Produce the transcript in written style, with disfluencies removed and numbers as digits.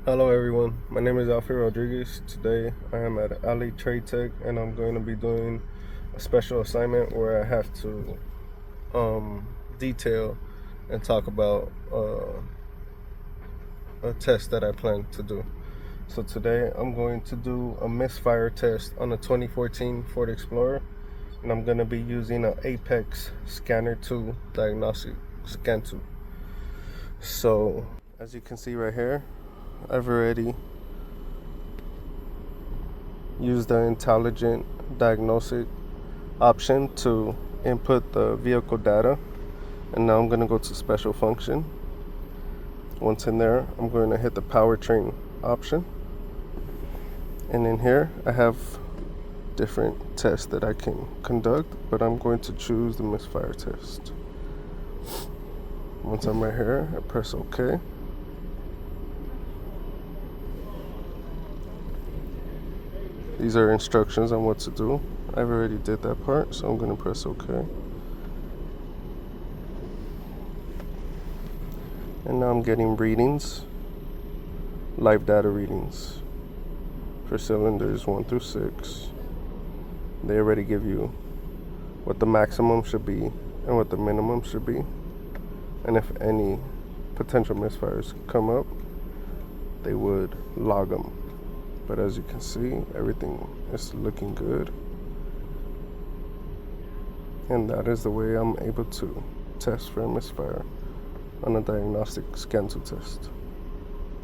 Hello everyone, my name is Alfred Rodriguez. Today I am at Lattc and I'm going to be doing a special assignment where I have to detail and talk about a test that I plan to do. So today I'm going to do a Misfire test on a 2014 Ford Explorer, and I'm going to be using an Apex Scanner 2 diagnostic scan tool. So as you can see right here, I've already use the intelligent diagnostic option to input the vehicle data, and now I'm going to go to special function. Once in there, I'm going to hit the powertrain option, and in here I have different tests that I can conduct, but I'm going to choose the Misfire test. Once I'm right here, I press OK. These are instructions on what to do. I've already did that part, so I'm going to press OK. And now I'm getting readings, live data readings for cylinders 1 through 6. They already give you what the maximum should be and what the minimum should be. And if any potential misfires come up, they would log them. But as you can see, everything is looking good. And that is the way I'm able to test for a misfire on a diagnostic scan tool test.